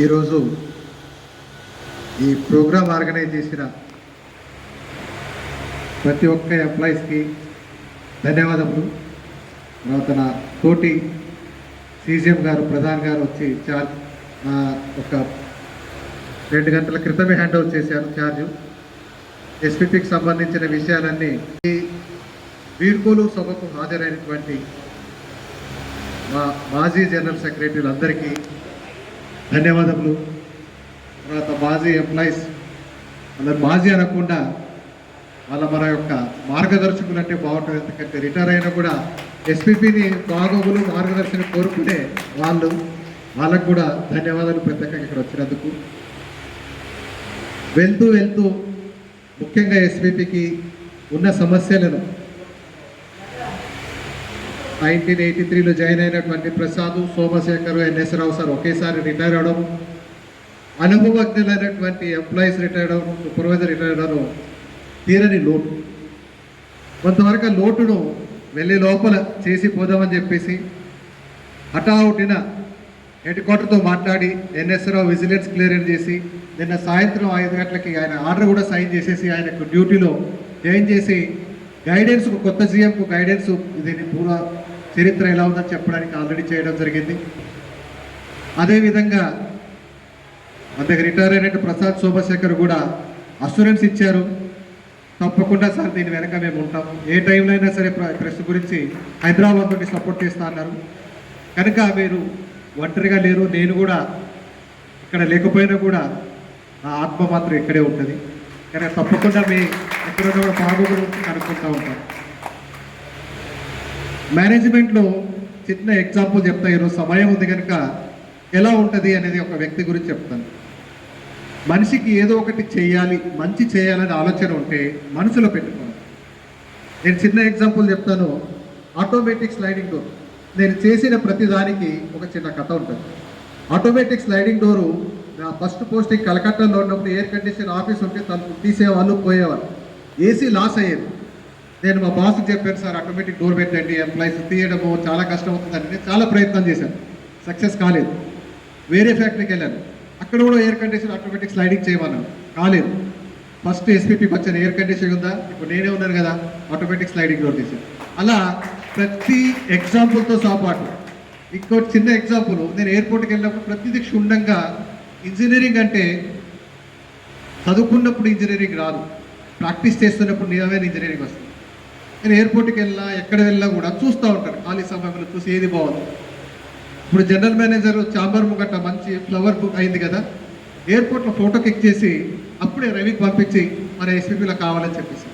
ఈరోజు ఈ programme organise చేసిన ప్రతి ఒక్క ఎంప్లాయీస్కి ధన్యవాదములు. తర్వాత నా తోటి సీజీఎం గారు, ప్రధాన్ గారు వచ్చి ఒక 2 గంటల క్రితమే హ్యాండ్ ఓవర్ చేశారు ఛార్జు. ఎస్పీపీకి సంబంధించిన విషయాలన్నీ ఈ వీడ్కోలు సభకు హాజరైనటువంటి మా మాజీ జనరల్ సెక్రటరీలు అందరికీ ధన్యవాదములు. తర్వాత మాజీ ఎంప్లాయీస్ అందరు మాజీ అనకుండా మన యొక్క మార్గదర్శకులు అంటే బాగుంటుంది. ఎందుకంటే రిటైర్ అయినా కూడా ఎస్పీపీని బాగోగులు మార్గదర్శనం కోరుకునే వాళ్ళకు కూడా ధన్యవాదాలు ప్రత్యేకంగా ఇక్కడ వచ్చినందుకు. వెళ్తూ ముఖ్యంగా ఎస్పీపీకి ఉన్న సమస్యలను 1983లో జాయిన్ అయినటువంటి ప్రసాద్, సోమశేఖర్, ఎన్ఎస్ రావు సార్ ఒకేసారి రిటైర్ అవడం, అనుభవజ్ఞులైనటువంటి ఎంప్లాయీస్ రిటైర్ అవడం, సూపర్వైజర్ రిటైర్ అవడం తీరని లోటు. కొంతవరకు లోటును వెళ్ళి లోపల చేసి పోదామని చెప్పేసి హఠావుటిన హెడ్ క్వార్టర్తో మాట్లాడి ఎన్ఎస్ రావు విజిలెన్స్ క్లియరెన్స్ చేసి నిన్న సాయంత్రం 5 గంటలకి ఆయన ఆర్డర్ కూడా సైన్ చేసేసి ఆయనకు డ్యూటీలో జాయిన్ చేసి గైడెన్స్, కొత్త సీఎంకు గైడెన్స్, దీని పూర్వ చరిత్ర ఎలా ఉందని చెప్పడానికి ఆల్రెడీ చేయడం జరిగింది. అదేవిధంగా అంతకు రిటైర్ అయినట్టు ప్రసాద్, సోమశేఖర్ కూడా అష్యూరెన్స్ ఇచ్చారు, తప్పకుండా సార్ దీని వెనక మేము ఉంటాము, ఏ టైంలో అయినా సరే ప్రెస్ గురించి హైదరాబాద్ నుండి సపోర్ట్ చేస్తా అన్నారు. కనుక మీరు ఒంటరిగా లేరు, నేను కూడా ఇక్కడ లేకపోయినా కూడా ఆ ఆత్మ మాత్రం ఇక్కడే ఉంటుంది. కనుక తప్పకుండా మీ ఎక్కడున్న కూడా బాగోగుల గురించి కనుక్కుంటూ ఉంటాం. మేనేజ్మెంట్లో చిన్న ఎగ్జాంపుల్ చెప్తా, ఈరోజు సమయం ఉంది కనుక ఎలా ఉంటుంది అనేది ఒక వ్యక్తి గురించి చెప్తాను. మనిషికి ఏదో ఒకటి చేయాలి, మంచి చేయాలనే ఆలోచన ఉంటే మనసులో పెట్టుకోవాలి. నేను చిన్న ఎగ్జాంపుల్ చెప్తాను. ఆటోమేటిక్ స్లైడింగ్ డోర్, నేను చేసిన ప్రతి దానికి ఒక చిన్న కథ ఉంటుంది. ఆటోమేటిక్ స్లైడింగ్ డోరు నా ఫస్ట్ పోస్టింగ్ కలకత్తాలో ఉన్నప్పుడు ఎయిర్ కండిషన్ ఆఫీస్ ఉంటే తను తీసేవాళ్ళు, పోయేవాళ్ళు, ఏసీ లాస్ అయ్యేది. నేను మా బాస్కి చెప్పాను, సార్ ఆటోమేటిక్ డోర్ పెట్టండి, ఎంప్లాయీస్ తీయడము చాలా కష్టం అవుతుందని. నేను చాలా ప్రయత్నం చేశాను, సక్సెస్ కాలేదు. వేరే ఫ్యాక్టరీకి వెళ్ళాను, అక్కడ కూడా ఎయిర్ కండిషన్ ఆటోమేటిక్ స్లైడింగ్ చేయమన్నాను, కాలేదు. ఫస్ట్ ఎస్పీపీకి వచ్చాను, ఎయిర్ కండిషన్ ఉందా, ఇప్పుడు నేనే ఉన్నాను కదా, ఆటోమేటిక్ స్లైడింగ్ డోర్ తీసాను. అలా ప్రతి ఎగ్జాంపుల్తో సహపాటు ఇంకోటి చిన్న ఎగ్జాంపుల్, నేను ఎయిర్పోర్ట్కి వెళ్ళినప్పుడు ప్రతిదీ క్షుణ్ణంగా, ఇంజనీరింగ్ అంటే చదువుకున్నప్పుడు ఇంజనీరింగ్ రాదు, ప్రాక్టీస్ చేస్తున్నప్పుడు నిజమైన ఇంజనీరింగ్ వస్తుంది. నేను ఎయిర్పోర్ట్కి వెళ్ళినా ఎక్కడ వెళ్ళినా కూడా చూస్తూ ఉంటాను, ఖాళీ సమయంలో చూసి ఏది బాగుంది. ఇప్పుడు జనరల్ మేనేజర్ చాంబర్ ముగట్ట మంచి ఫ్లవర్ బుక్ అయింది కదా, ఎయిర్పోర్ట్లో ఫోటో క్లిక్ చేసి అప్పుడే రవికి పంపించి మన ఎస్పీపీలో కావాలని చెప్పేసి.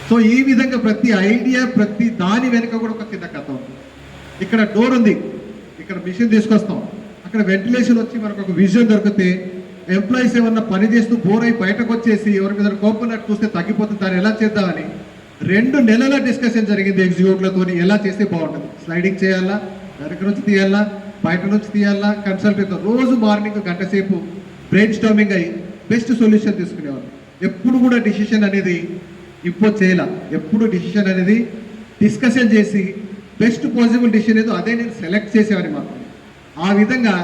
సో ఈ విధంగా ప్రతి ఐడియా, ప్రతి దాని వెనుక కూడా ఒక చిన్న కథ ఉంది. ఇక్కడ డోర్ ఉంది, ఇక్కడ మిషన్ తీసుకొస్తాం, అక్కడ వెంటిలేషన్ వచ్చి మనకు ఒక విజన్ దొరికితే ఎంప్లాయీస్ ఏమన్నా పని చేస్తూ బోర్ అయి బయటకు వచ్చేసి ఎవరి మీద కోపన్నట్టు చూస్తే తగ్గిపోతుంది, దాన్ని ఎలా చేద్దామని 2 నెలల డిస్కషన్ జరిగింది ఎగ్జిక్యూటివ్లతో. ఎలా చేస్తే బాగుంటుంది, స్లైడింగ్ చేయాలా, వెనక నుంచి తీయాలా, బయట నుంచి తీయాలా, కన్సల్టేట్తో రోజు మార్నింగ్ గంట సేపు బ్రెయిన్ స్టార్మింగ్ అయ్యి బెస్ట్ సొల్యూషన్ తీసుకునేవాళ్ళు. ఎప్పుడు కూడా డిసిషన్ అనేది ఇంపోజ్ చేయాల, ఎప్పుడు డిసిషన్ అనేది డిస్కషన్ చేసి బెస్ట్ పాసిబుల్ డిసిషన్ ఏదో అదే నేను సెలెక్ట్ చేసేవాడిని మాత్రం. ఆ విధంగా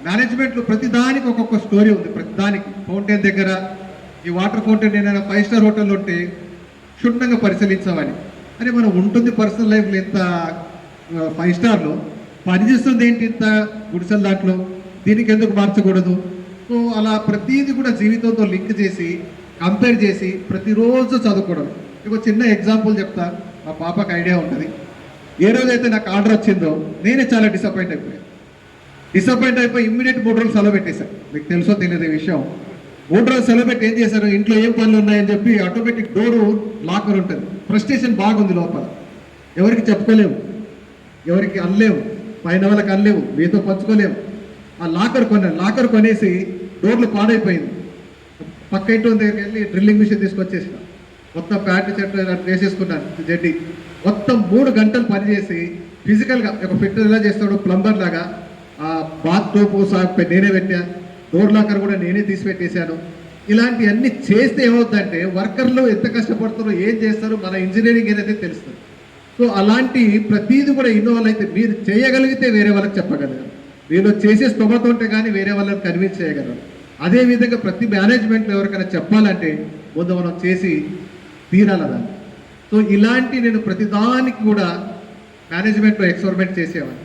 మేనేజ్మెంట్లో ప్రతి దానికి ఒక్కొక్క స్టోరీ ఉంది. ప్రతి దానికి ఫౌంటైన్ దగ్గర ఈ వాటర్ ఫౌంటైన్ ఏదైనా 5 స్టార్ హోటల్లో ఉంటే క్షుణ్ణంగా పరిశీలించామని, అని మనం ఉంటుంది పర్సనల్ లైఫ్లో ఎంత 5 స్టార్లో పనిచేస్తుంది ఏంటి ఇంత గుడిసెల దాంట్లో, దీనికి ఎందుకు మార్చకూడదు. సో అలా ప్రతిదీ కూడా జీవితంతో లింక్ చేసి కంపేర్ చేసి ప్రతిరోజు చదువుకోవడం. ఇంకో చిన్న ఎగ్జాంపుల్ చెప్తా, మా పాపకు ఐడియా ఉంటుంది. ఏ రోజైతే నాకు ఆర్డర్ వచ్చిందో నేనే చాలా డిసప్పాయింట్ అయిపోయి ఇమ్మీడియట్ 3 రోజులు సెలవు పెట్టేశాను. మీకు తెలుసో తెలియదు ఈ విషయం. 3 రోజులు సెలవు పెట్టి ఏం చేశారు, ఇంట్లో ఏం పనులు ఉన్నాయని చెప్పి ఆటోమేటిక్ డోరు లాకర్ ఉంటుంది. ఫ్రస్ట్రేషన్ బాగుంది లోపల, ఎవరికి చెప్పుకోలేము, ఎవరికి అనలేము, పైన వాళ్ళకి అనలేము, మీతో పంచుకోలేము. ఆ లాకర్ కొనేసి డోర్లు పాడైపోయింది. పక్క ఇంటి దగ్గరికి వెళ్ళి డ్రిల్లింగ్ మిషన్ తీసుకొచ్చేసిన, మొత్తం ప్యాంటు చెట్టు వేసేసుకున్నాను, జడ్డి మొత్తం 3 గంటలు పనిచేసి ఫిజికల్గా ఒక ఫిట్టర్ ఎలా చేస్తాడు ప్లంబర్ లాగా ఆ బాత్ టోపు నేనే పెట్టా, డోర్ లాకర్ కూడా నేనే తీసి పెట్టేశాను. ఇలాంటివన్నీ చేస్తే ఏమవుతుందంటే వర్కర్లు ఎంత కష్టపడతారో, ఏం చేస్తారో మన ఇంజనీరింగ్ ఏదైతే తెలుస్తుంది. సో అలాంటి ప్రతిదీ కూడా ఇన్వాల్వ్ అయితే మీరు చేయగలిగితే వేరే వాళ్ళకి చెప్పగలగాలి. వీళ్ళు చేసే స్తోమత ఉంటే కానీ వేరే వాళ్ళని కన్విన్స్ చేయగలరు. అదేవిధంగా ప్రతి మేనేజ్మెంట్లో ఎవరికైనా చెప్పాలంటే ముందు మనం చేసి తీరాల దాన్ని. సో ఇలాంటి నేను ప్రతిదానికి కూడా మేనేజ్మెంట్లో ఎక్స్పెరిమెంట్ చేసేవాడిని.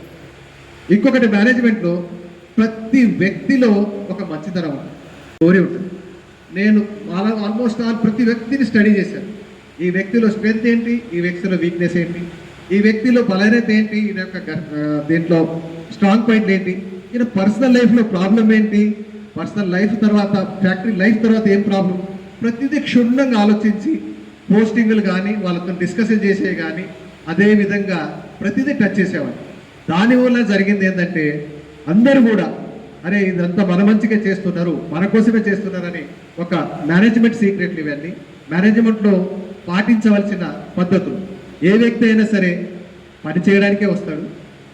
ఇంకొకటి మేనేజ్మెంట్లో ప్రతి వ్యక్తిలో ఒక మంచితనం ఉంటుంది, స్టోరీ ఉంటుంది. నేను ఆల్మోస్ట్ ప్రతి వ్యక్తిని స్టడీ చేశాను. ఈ వ్యక్తిలో స్ట్రెంత్ ఏంటి, ఈ వ్యక్తిలో వీక్నెస్ ఏంటి, ఈ వ్యక్తిలో బలహీనత ఏంటి, ఈయన యొక్క దీంట్లో స్ట్రాంగ్ పాయింట్ ఏంటి, ఈయన పర్సనల్ లైఫ్లో ప్రాబ్లం ఏంటి, పర్సనల్ లైఫ్ తర్వాత ఫ్యాక్టరీ లైఫ్ తర్వాత ఏం ప్రాబ్లం, ప్రతిదీ క్షుణ్ణంగా ఆలోచించి పోస్టింగ్లు కానీ వాళ్ళతో డిస్కషన్ చేసే కానీ అదేవిధంగా ప్రతిదీ టచ్ చేసేవాడు. దానివల్ల జరిగింది ఏంటంటే అందరూ కూడా అరే ఇదంతా మన మంచిగా చేస్తున్నారు, మన కోసమే చేస్తున్నారని ఒక మేనేజ్మెంట్ సీక్రెట్లు ఇవన్నీ మేనేజ్మెంట్లో పాటించవలసిన పద్ధతులు. ఏ వ్యక్తి అయినా సరే పని చేయడానికే వస్తాడు,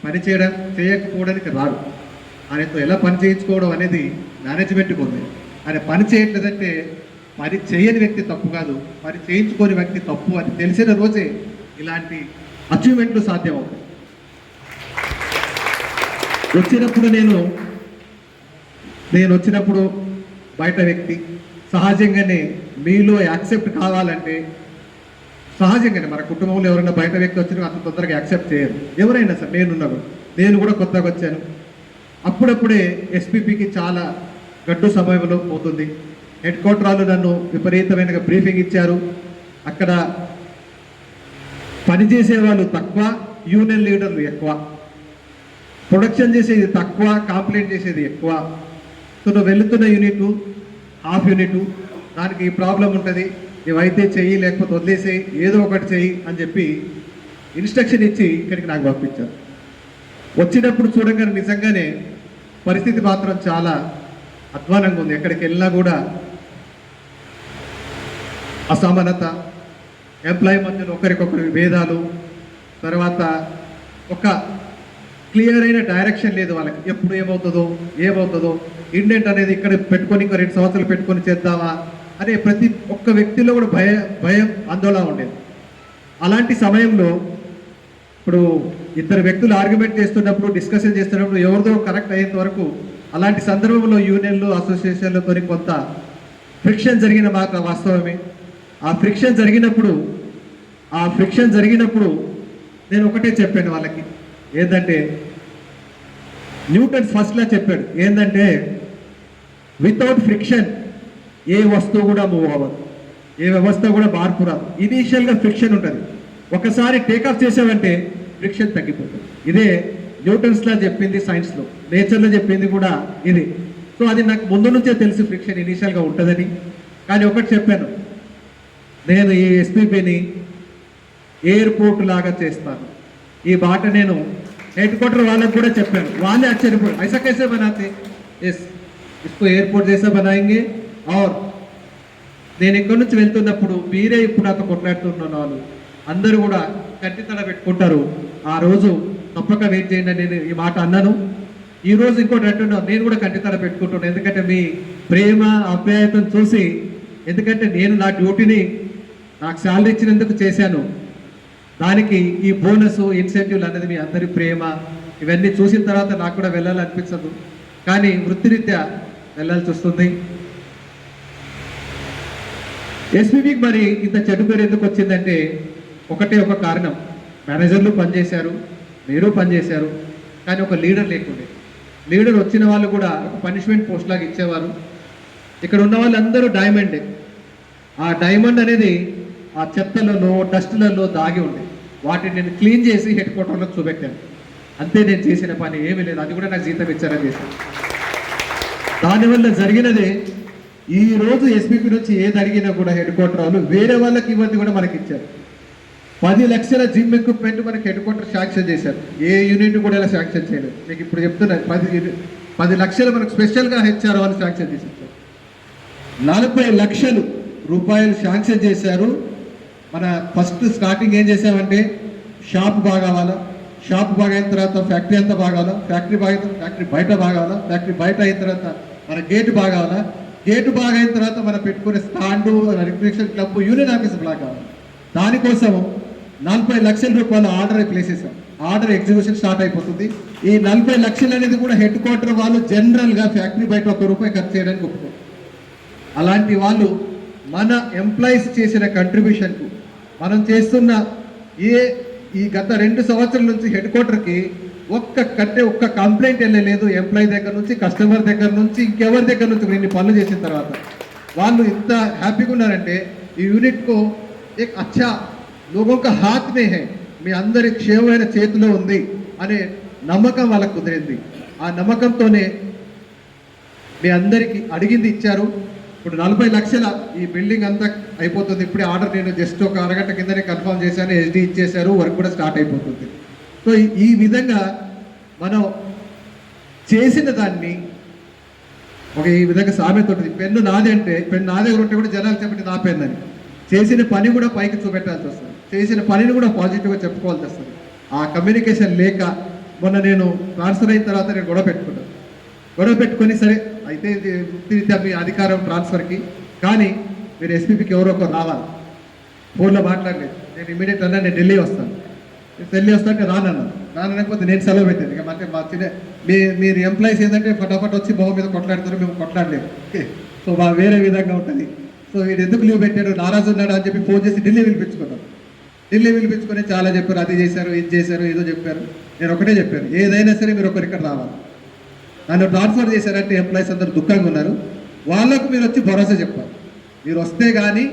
పని చేయకపోవడానికి రాడు. ఆయనతో ఎలా పని చేయించుకోవడం అనేది మేనేజ్మెంట్కి ఉంది. ఆయన పని చేయట్లేదంటే పని చేయని వ్యక్తి తప్పు కాదు, పని చేయించుకోని వ్యక్తి తప్పు అని తెలిసిన రోజే ఇలాంటి అచీవ్మెంట్లు సాధ్యమవుతాయి. నేను వచ్చినప్పుడు బయట వ్యక్తి సహజంగానే మీలో యాక్సెప్ట్ కావాలంటే సహజంగానే మన కుటుంబంలో ఎవరైనా బయట వ్యక్తి వచ్చినా అంత తొందరగా యాక్సెప్ట్ చేయరు. ఎవరైనా సరే నేను కూడా కొత్తగా వచ్చాను. అప్పుడప్పుడే ఎస్పీపీకి చాలా గడ్డు సమయంలో పోతుంది. హెడ్ క్వార్టర్లు నన్ను విపరీతమైన బ్రీఫింగ్ ఇచ్చారు. అక్కడ పనిచేసే వాళ్ళు తక్కువ, యూనియన్ లీడర్లు ఎక్కువ, ప్రొడక్షన్ చేసేది తక్కువ, కంప్లైంట్ చేసేది ఎక్కువ. సో నువ్వు వెళుతున్న యూనిట్ హాఫ్ యూనిట్ దానికి ఈ ప్రాబ్లం ఉంటుంది, ఇవైతే చెయ్యి లేకపోతే వదిలేసేయి, ఏదో ఒకటి చెయ్యి అని చెప్పి ఇన్స్ట్రక్షన్ ఇచ్చి ఇక్కడికి నాకు పంపించారు. వచ్చినప్పుడు చూడగానే నిజంగానే పరిస్థితి మాత్రం చాలా అధ్వానంగా ఉంది. ఎక్కడికి వెళ్ళినా కూడా అసమానత, ఎంప్లాయీ మధ్యలో ఒకరికొకరి విభేదాలు, తర్వాత ఒక క్లియర్ అయిన డైరెక్షన్ లేదు వాళ్ళకి. ఎప్పుడు ఏమవుతుందో ఇండెంట్ అనేది ఇక్కడ పెట్టుకొని ఇంకా 2 సంవత్సరాలు పెట్టుకొని చేద్దామా అనే ప్రతి ఒక్క వ్యక్తిలో కూడా భయం ఆందోళన ఉండేది. అలాంటి సమయంలో ఇప్పుడు ఇద్దరు వ్యక్తులు ఆర్గ్యుమెంట్ చేస్తున్నప్పుడు, డిస్కషన్ చేస్తున్నప్పుడు ఎవరిదో కరెక్ట్ అయ్యేంత వరకు అలాంటి సందర్భంలో యూనియన్లు, అసోసియేషన్లతో కొంత ఫ్రిక్షన్ జరిగిన మాట వాస్తవమే. ఆ ఫ్రిక్షన్ జరిగినప్పుడు నేను ఒకటే చెప్పాను వాళ్ళకి, ఏంటంటే న్యూటన్స్ ఫస్ట్లా చెప్పాడు, ఏంటంటే వితౌట్ ఫ్రిక్షన్ ఏ వస్తువు కూడా మూవ్ అవ్వదు, ఏ వ్యవస్థ కూడా మార్పు రాదు. ఇనీషియల్గా ఫ్రిక్షన్ ఉంటుంది, ఒకసారి టేకాఫ్ చేసావంటే ఫ్రిక్షన్ తగ్గిపోతుంది. ఇదే న్యూటన్స్లా చెప్పింది, సైన్స్లో నేచర్లో చెప్పింది కూడా ఇది. సో అది నాకు ముందు నుంచే తెలుసు ఫ్రిక్షన్ ఇనీషియల్గా ఉంటుందని. కానీ ఒకటి చెప్పాను, నేను ఈ ఎస్పీపీని ఎయిర్పోర్ట్ లాగా చేస్తాను. ఈ మాట నేను హెడ్ క్వార్టర్ వాళ్ళకి కూడా చెప్పాను. వాళ్ళే ఆశ్చర్యపోయారు, ఐసా कैसे बनाते, ఎస్ इसको एयरपोर्ट जैसा बनाएंगे. और నేను ఇక్కడి నుంచి వెళ్తున్నప్పుడు మీరే ఇప్పుడు నాతో కొట్లాడుతున్న వాళ్ళు అందరూ కూడా కంటి తడ పెట్టుకుంటారు, ఆ రోజు తప్పక వెయిట్ చేయండి అని నేను ఈ మాట అన్నాను. ఈరోజు ఇంకోటి అంటున్నాను, నేను కూడా కంటి తడ పెట్టుకుంటున్నాను. ఎందుకంటే మీ ప్రేమ ఆప్యాయతను చూసి, ఎందుకంటే నేను నా డ్యూటీని నాకు శాలరీ ఇచ్చినందుకు చేశాను, దానికి ఈ బోనస్ ఇన్సెంటివ్లు అనేది మీ అందరి ప్రేమ ఇవన్నీ చూసిన తర్వాత నాకు కూడా వెళ్ళాలనిపించదు, కానీ వృత్తిరీత్యా వెళ్ళాల్సి వస్తుంది. ఎస్పీబీకి మరి ఇంత చెడు పేరు ఎందుకు వచ్చిందంటే ఒకటే ఒక కారణం, మేనేజర్లు పనిచేశారు, మీరు పనిచేశారు, కానీ ఒక లీడర్ లేకుండే. లీడర్ వచ్చిన వాళ్ళు కూడా ఒక పనిష్మెంట్ పోస్ట్ లాగా ఇచ్చేవారు. ఇక్కడ ఉన్న వాళ్ళందరూ డైమండే. ఆ డైమండ్ అనేది ఆ చెత్తలలో, డస్ట్లలో దాగి ఉండే, వాటిని నేను క్లీన్ చేసి హెడ్ క్వార్టర్లో చూపెట్టాను. అంతే నేను చేసిన పని, ఏమీ లేదు. అది కూడా నాకు జీతం ఇచ్చారని చేశాను. దానివల్ల జరిగినదే ఈ రోజు ఎస్పీపీ నుంచి ఏది అడిగినా కూడా హెడ్ క్వార్టర్ వాళ్ళు వేరే వాళ్ళకి ఇవ్వండి కూడా మనకి ఇచ్చారు. 10 లక్షల జిమ్ ఎక్విప్మెంట్ మనకి హెడ్ క్వార్టర్ శాంక్షన్ చేశారు. ఏ యూనిట్ కూడా ఇలా శాంక్షన్ చేయలేదు. మీకు ఇప్పుడు చెప్తున్నా, 10 లక్షలు మనకు స్పెషల్గా హెచ్ఆర్ వాళ్ళు శాంక్షన్ చేసి ఇచ్చారు. 40 లక్షలు రూపాయలు శాంక్షన్ చేశారు. మన ఫస్ట్ స్టార్టింగ్ ఏం చేసామంటే షాప్ బాగా అవ్వాలా, షాప్ బాగా అయిన తర్వాత ఫ్యాక్టరీ అంతా బాగాలా, ఫ్యాక్టరీ బాగా అయిన ఫ్యాక్టరీ బయట బాగాలా, ఫ్యాక్టరీ బయట అయిన తర్వాత మన గేటు బాగాలా, గేటు బాగా అయిన తర్వాత మనం పెట్టుకునే stand, recreation club, union office బాగా కావాలి. దానికోసం 40 లక్షల రూపాయలు ఆర్డర్ ప్లేస్ చేసాం. ఆర్డర్ ఎగ్జిక్యూషన్ స్టార్ట్ అయిపోతుంది. ఈ 40 లక్షలు అనేది కూడా హెడ్ క్వార్టర్ వాళ్ళు జనరల్గా ఫ్యాక్టరీ బయట ₹1 ఖర్చు చేయడానికి ఒప్పుకోరు. అలాంటి వాళ్ళు మన ఎంప్లాయీస్ చేసిన కంట్రిబ్యూషన్కు మనం చేస్తున్న ఈ గత 2 సంవత్సరాల నుంచి హెడ్ క్వార్టర్కి ఒక్క కంప్లైంట్ వెళ్ళలేదు. ఎంప్లాయీ దగ్గర నుంచి, కస్టమర్ దగ్గర నుంచి, ఇంకెవరి దగ్గర నుంచి ఇన్ని పనులు చేసిన తర్వాత వాళ్ళు ఇంత హ్యాపీగా ఉన్నారంటే ఈ యూనిట్కు అచ్చా లోగోं का हाथ में है, మీ అందరి క్షేమమైన చేతిలో ఉంది అనే నమ్మకం వాళ్ళకు కుదిరింది. ఆ నమ్మకంతోనే మీ అందరికీ అడిగింది ఇచ్చారు. ఇప్పుడు 40 లక్షల ఈ బిల్డింగ్ అంతా అయిపోతుంది. ఇప్పుడే ఆర్డర్ నేను జస్ట్ ఒక అరగంట కిందనే కన్ఫర్మ్ చేశాను, SD ఇచ్చేశారు, వర్క్ కూడా స్టార్ట్ అయిపోతుంది. సో ఈ విధంగా మనం చేసిన దాన్ని ఈ విధంగా సామెత ఉంటుంది, పెన్ను నాదే అంటే పెన్ను నా దగ్గర ఉంటే కూడా జనాలు చెప్పండి నా పెన్ను అని. చేసిన పని కూడా పైకి చూపెట్టాల్సి వస్తుంది, చేసిన పనిని కూడా పాజిటివ్గా చెప్పుకోవాల్సి వస్తుంది. ఆ కమ్యూనికేషన్ లేక మొన్న నేను ట్రాన్స్ఫర్ అయిన తర్వాత నేను గొడవ పెట్టుకొని సరే అయితే ఇది మీ అధికారం ట్రాన్స్ఫర్కి, కానీ మీరు SPPకి ఎవరో ఒకరు రావాలి. ఫోన్లో మాట్లాడలేదు. నేను ఇమీడియట్ అన్నా నేను ఢిల్లీ వస్తాను అంటే రానకపోతే నేను సెలవు పెట్టాను. ఇక అంటే మా మీరు ఎంప్లాయీస్ ఏంటంటే ఫటాఫట్ వచ్చి మొహం మీద కొట్లాడుతారు, మేము కొట్లాడలేము. సో వేరే విధంగా ఉంటుంది. సో వీడు ఎందుకు లీవ్ పెట్టాడు, నారాజు ఉన్నాడు అని చెప్పి ఫోన్ చేసి ఢిల్లీ పిలిపించుకొని చాలా చెప్పారు, అది చేశారు, ఇది చేశారు, ఏదో చెప్పారు. నేను ఒకటే చెప్పాను, ఏదైనా సరే మీరు ఒకరు ఇక్కడ రావాలి. నన్ను ట్రాన్స్ఫర్ చేశారంటే ఎంప్లాయీస్ అందరూ దుఃఖంగా ఉన్నారు, వాళ్ళకు మీరు వచ్చి భరోసా చెప్పాలి. మీరు వస్తే కానీ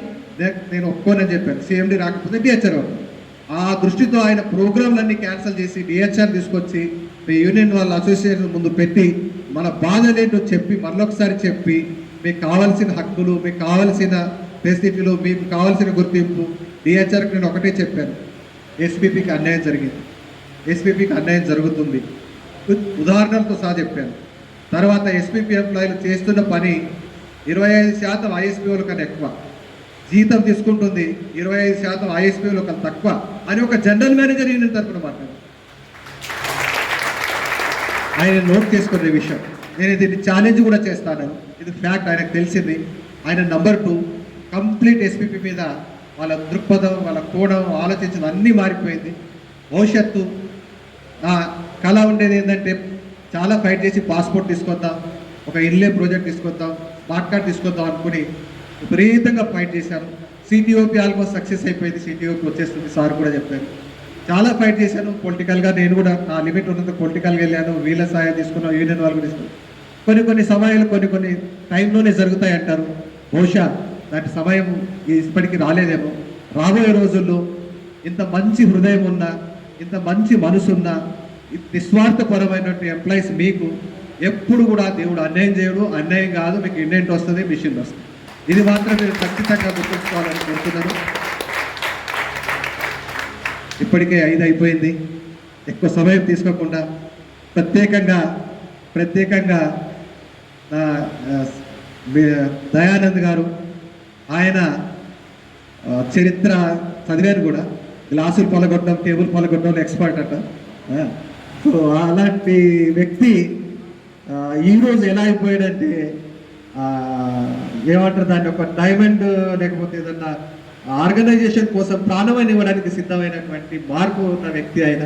నేను ఒప్పుకోనని చెప్పాను. CMD రాకపోతే DHR ఆ దృష్టితో ఆయన ప్రోగ్రాంలన్నీ క్యాన్సిల్ చేసి DHR తీసుకొచ్చి మీ యూనియన్ వాళ్ళ అసోసియేషన్ ముందు పెట్టి మన బాధలేంటో చెప్పి మరొకసారి చెప్పి మీకు కావాల్సిన హక్కులు, మీకు కావాల్సిన ఫెసిలిటీలు, మీకు కావాల్సిన గుర్తింపు DHRకి నేను ఒకటే చెప్పాను, SPPకి అన్యాయం జరిగింది, SPPకి అన్యాయం జరుగుతుంది, ఉదాహరణలతో సహా చెప్పాను. తర్వాత SPP ఎంప్లాయీలు చేస్తున్న పని 25% ISPO కన్నా ఎక్కువ, జీతం తీసుకుంటుంది 25% ISPO కన్నా తక్కువ అని ఒక జనరల్ మేనేజర్ యూనియన్ తరఫున మాట్లాడారు. ఆయన నోట్ చేసుకునే విషయం, నేను దీన్ని ఛాలెంజ్ కూడా చేస్తాను, ఇది ఫ్యాక్ట్, ఆయనకు తెలిసింది. ఆయన నంబర్ 2 కంప్లీట్ SPP మీద వాళ్ళ దృక్పథం, వాళ్ళ కోణం, ఆలోచించడం అన్నీ మారిపోయింది. భవిష్యత్తు నా కళ ఉండేది ఏంటంటే చాలా ఫైట్ చేసి పాస్పోర్ట్ తీసుకొద్దాం, ఒక ఇన్లే ప్రాజెక్ట్ తీసుకొద్దాం, స్మార్ట్ కార్డ్ తీసుకొద్దాం అనుకుని విపరీతంగా ఫైట్ చేశాను. CTOP ఆల్మోస్ట్ సక్సెస్ అయిపోయింది, CTOP వచ్చేస్తుంది, సార్ కూడా చెప్పారు. చాలా ఫైట్ చేశాను పొలిటికల్గా, నేను కూడా నా లిమిట్ ఉన్నంత పొలిటికల్గా వెళ్ళాను, వీళ్ళ సహాయం తీసుకున్నాను, యూనియన్ వాళ్ళు తీసుకున్నాను. కొన్ని సమయాలు కొన్ని టైంలోనే జరుగుతాయి అంటారు, బహుశా దాని సమయం ఇప్పటికీ రాలేదేమో. రాబోయే రోజుల్లో ఇంత మంచి హృదయం ఉన్న, ఇంత మంచి మనసున్న, నిస్వార్థపరమైనటువంటి ఎంప్లాయీస్ మీకు ఎప్పుడు కూడా దేవుడు అన్యాయం చేయడు, అన్యాయం కాదు, మీకు ఇండెంట్ వస్తుంది, మిషన్ వస్తుంది. ఇది మాత్రం మీరు ఖచ్చితంగా గుర్తుంచుకోవాలని కోరుతున్నాను. ఇప్పటికే 5 అయిపోయింది, ఎక్కువ సమయం తీసుకోకుండా ప్రత్యేకంగా దయానంద్ గారు, ఆయన చరిత్ర చదివాను కూడా, గ్లాసులు పలగొట్టడం, టేబుల్ పలగొట్టడం ఎక్స్పర్ట్ అట. సో అలాంటి వ్యక్తి ఈరోజు ఎలా అయిపోయాడంటే ఏమంటారు దాన్ని, ఒక డైమండ్ లేకపోతే ఏదన్నా ఆర్గనైజేషన్ కోసం ప్రాణమైన ఇవ్వడానికి సిద్ధమైనటువంటి మార్పు ఉన్న వ్యక్తి ఆయన.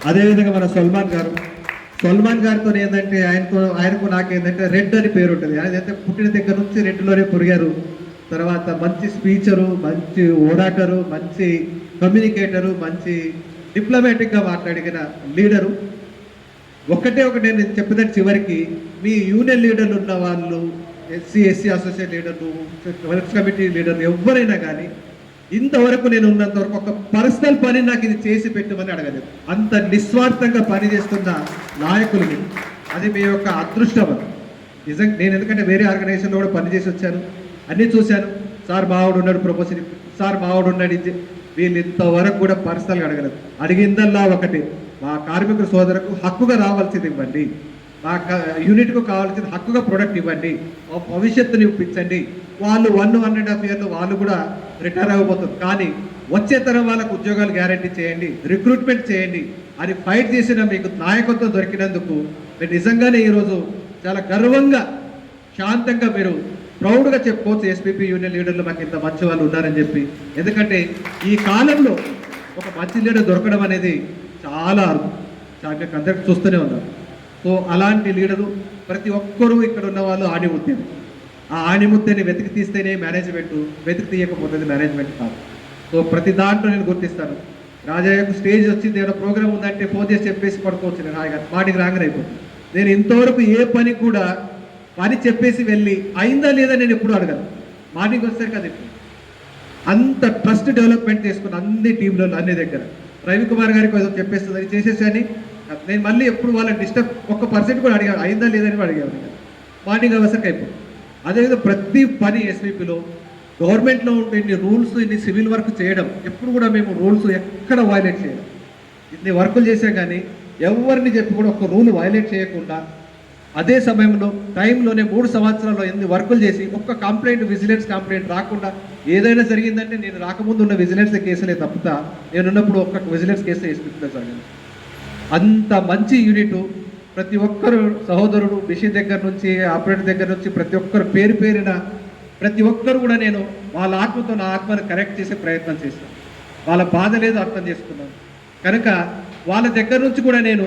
అదేవిధంగా మన సల్మాన్ గారితో ఏంటంటే ఆయనకు నాకేంటంటే రెడ్ అని పేరు ఉంటుంది. ఆయన అయితే పుట్టిన దగ్గర నుంచి రెడ్లోనే పెరిగారు. తర్వాత మంచి స్పీచరు, మంచి ఓడాటరు, మంచి కమ్యూనికేటరు, మంచి డిప్లొమాటిక్గా మాట్లాడిన లీడరు. ఒకటి నేను చెప్పినట్టు చివరికి మీ యూనియన్ లీడర్లు ఉన్న వాళ్ళు, SC అసోసియేషన్ లీడర్లు, వర్క్స్ కమిటీ లీడర్లు ఎవరైనా కానీ ఇంతవరకు నేను ఉన్నంత వరకు ఒక పర్సనల్ పని నాకు ఇది చేసి పెట్టమని అడగలేదు. అంత నిస్వార్థంగా పనిచేస్తున్న నాయకులు మీరు, అది మీ యొక్క అదృష్టం. నిజంగా నేను ఎందుకంటే వేరే ఆర్గనైజేషన్లో కూడా పనిచేసి వచ్చాను, అన్నీ చూశాను. సార్ మావాడు ఉన్నాడు, ప్రపోజల్ సార్ మావాడు ఉన్నాడు, వీళ్ళు ఇంతవరకు కూడా పర్సనల్గా అడగలేదు. అడిగిందల్లా ఒకటి, మా కార్మికుల సోదరులకు హక్కుగా రావాల్సింది ఇవ్వండి, మా యూనిట్కు కావాల్సిన హక్కుగా ప్రొడక్ట్ ఇవ్వండి, భవిష్యత్తుని ఇప్పించండి. వాళ్ళు 1.5 ఇయర్లో వాళ్ళు కూడా రిటైర్ అవ్వబోతుంది, కానీ వచ్చే తరం వాళ్ళకు ఉద్యోగాలు గ్యారంటీ చేయండి, రిక్రూట్మెంట్ చేయండి అని ఫైట్ చేసిన మీకు నాయకత్వం దొరికినందుకు మీరు నిజంగానే ఈరోజు చాలా గర్వంగా, శాంతంగా మీరు ప్రౌడ్గా చెప్పుకోవచ్చు, SPP యూనియన్ లీడర్లు మాకు ఇంత మంచి వాళ్ళు ఉన్నారని చెప్పి. ఎందుకంటే ఈ కాలంలో ఒక మంచి లీడర్ దొరకడం అనేది చాలా అరుదు, చాలా అందరికి చూస్తూనే ఉన్నారు. సో అలాంటి లీడరు ప్రతి ఒక్కరూ ఇక్కడ ఉన్న వాళ్ళు ఆణిముత్యం. ఆ ఆణిముత్యాన్ని వెతికి తీస్తేనే మేనేజ్మెంట్, వెతికి తీయకపోతే మేనేజ్మెంట్ కాదు. సో ప్రతి దాంట్లో నేను గుర్తిస్తాను. రాజయ్యకు స్టేజ్ వచ్చింది, ఏమైనా ప్రోగ్రామ్ ఉందంటే ఫోన్ చేసి చెప్పేసి పడుకోవచ్చు, నేను హాయిగా మాటికి రాగానే అయిపోతుంది. నేను ఇంతవరకు ఏ పని కూడా పని చెప్పేసి వెళ్ళి అయిందా లేదా నేను ఎప్పుడు అడగను. మార్నింగ్ వస్తారు కదా, అంత ట్రస్ట్ డెవలప్మెంట్ చేసుకున్న అన్ని టీంలలో అన్ని దగ్గర రవికుమార్ గారికి ఏదో చెప్పేస్తుంది అది చేసేసి అని నేను మళ్ళీ ఎప్పుడు వాళ్ళని డిస్టర్బ్ 1% కూడా అడిగాను, అయిందా లేదని అడిగాను. మార్నింగ్ అవసరం అయిపోయింది. అదేవిధంగా ప్రతి పని ఎస్విపిలో గవర్నమెంట్లో ఉంటే ఇన్ని రూల్స్, ఇన్ని సివిల్ వర్క్ చేయడం, ఎప్పుడు కూడా మేము రూల్స్ ఎక్కడ వైలేట్ చేయడం. ఇన్ని వర్కులు చేసాం కానీ ఎవరిని చెప్పి కూడా ఒక రూల్ వైలేట్ చేయకుండా అదే సమయంలో టైంలోనే 3 సంవత్సరాల్లో ఎన్ని వర్కులు చేసి ఒక్క కంప్లైంట్, విజిలెన్స్ కంప్లైంట్ రాకుండా ఏదైనా జరిగిందంటే నేను రాకముందు ఉన్న విజిలెన్స్ కేసులే తప్పుతా, నేనున్నప్పుడు ఒక్క విజిలెన్స్ కేసు వేసుకుంటున్నా సార్. అంత మంచి యూనిట్, ప్రతి ఒక్కరు సహోదరుడు మిషన్ దగ్గర నుంచి ఆపరేటర్ దగ్గర నుంచి ప్రతి ఒక్కరు పేరు పేరిన ప్రతి ఒక్కరు కూడా నేను వాళ్ళ ఆత్మతో నా ఆత్మను కరెక్ట్ చేసే ప్రయత్నం చేశాను. వాళ్ళ బాధ లేదు అర్థం చేసుకున్నాను కనుక వాళ్ళ దగ్గర నుంచి కూడా నేను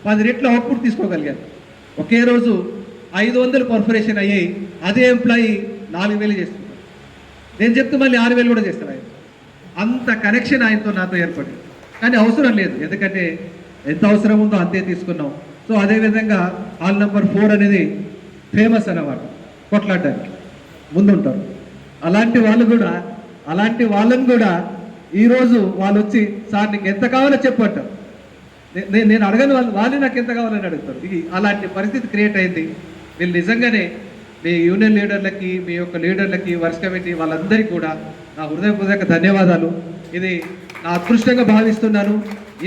10 రెట్ల అవుట్పుట్ తీసుకోగలిగాను. ఒకే రోజు 500 పర్ఫరేషన్ అయ్యాయి, అదే ఎంప్లాయీ 4000 చేస్తున్నారు. నేను చెప్తే మళ్ళీ 6000 కూడా చేస్తారు ఆయన. అంత కనెక్షన్ ఆయనతో నాతో ఏర్పడింది. కానీ అవసరం లేదు, ఎందుకంటే ఎంత అవసరం ఉందో అంతే తీసుకున్నాం. సో అదేవిధంగా హాల్ నెంబర్ 4 అనేది ఫేమస్ అన్నమాట, కొట్లాడడానికి ముందుంటారు. అలాంటి వాళ్ళని కూడా ఈరోజు వాళ్ళు వచ్చి సార్ నీకు ఎంత కావాలో చెప్పంటారు. నేను అడగని వాళ్ళు నాకు ఎంత కావాలని అడుగుతారు. ఇది అలాంటి పరిస్థితి క్రియేట్ అయింది. వీళ్ళు నిజంగానే మీ యూనియన్ లీడర్లకి, మీ యొక్క లీడర్లకి, వర్క్స్ కమిటీ వాళ్ళందరికీ కూడా నా హృదయపూర్వక ధన్యవాదాలు. ఇది నా అదృష్టంగా భావిస్తున్నాను.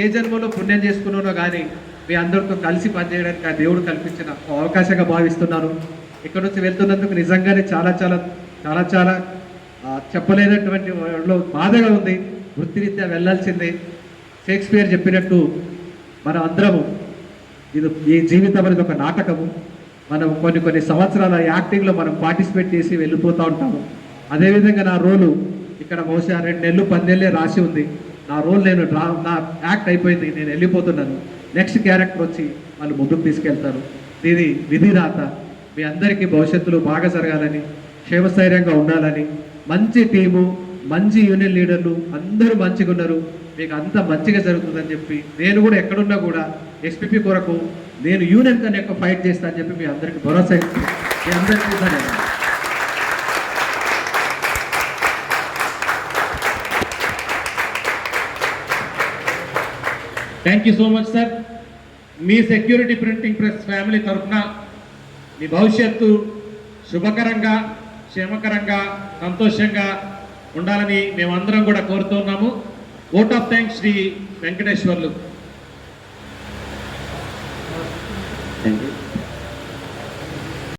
ఏ జన్మలో పుణ్యం చేసుకున్నానో కానీ మీ అందరితో కలిసి పనిచేయడానికి ఆ దేవుడు కల్పించిన అవకాశంగా భావిస్తున్నాను. ఇక్కడ నుంచి వెళ్తున్నందుకు నిజంగానే చాలా చాలా చాలా చాలా చెప్పలేనటువంటి బాధగా ఉంది. వృత్తిరీత్యా వెళ్ళాల్సిందే. షేక్స్పియర్ చెప్పినట్టు మనం అందరము ఈ జీవితం అనేది ఒక నాటకము. మనం కొన్ని సంవత్సరాల యాక్టింగ్లో మనం పార్టిసిపేట్ చేసి వెళ్ళిపోతూ ఉంటాము. అదేవిధంగా నా రోలు ఇక్కడ బహుశా 2 నెలలు 10 నెలలే రాసి ఉంది. నా రోల్ నా యాక్ట్ అయిపోయింది, నేను వెళ్ళిపోతున్నాను. నెక్స్ట్ క్యారెక్టర్ వచ్చి వాళ్ళు ముందుకు తీసుకెళ్తారు. ఇది విధి రాత. మీ అందరికీ భవిష్యత్తులో బాగా జరగాలని, క్షేమస్థైర్యంగా ఉండాలని, మంచి టీము, మంచి యూనియన్ లీడర్లు అందరూ మంచిగా ఉన్నారు, మీకు అంత మంచిగా జరుగుతుందని చెప్పి నేను కూడా ఎక్కడున్నా కూడా ఎస్పీపీ కొరకు నేను యూనియన్ కన్నా ఎక్కువ ఫైట్ చేస్తా అని చెప్పి మీ అందరికీ భరోసా ఇస్తాను. మీ అందరికీ thank you so much sir. Me security printing press family తరఫున మీ భవిష్యత్తు శుభకరంగా, క్షేమకరంగా, సంతోషంగా ఉండాలని మేమందరం కూడా కోరుతున్నాము. Vote of thanks Shri Venkateswarlu. Thank you.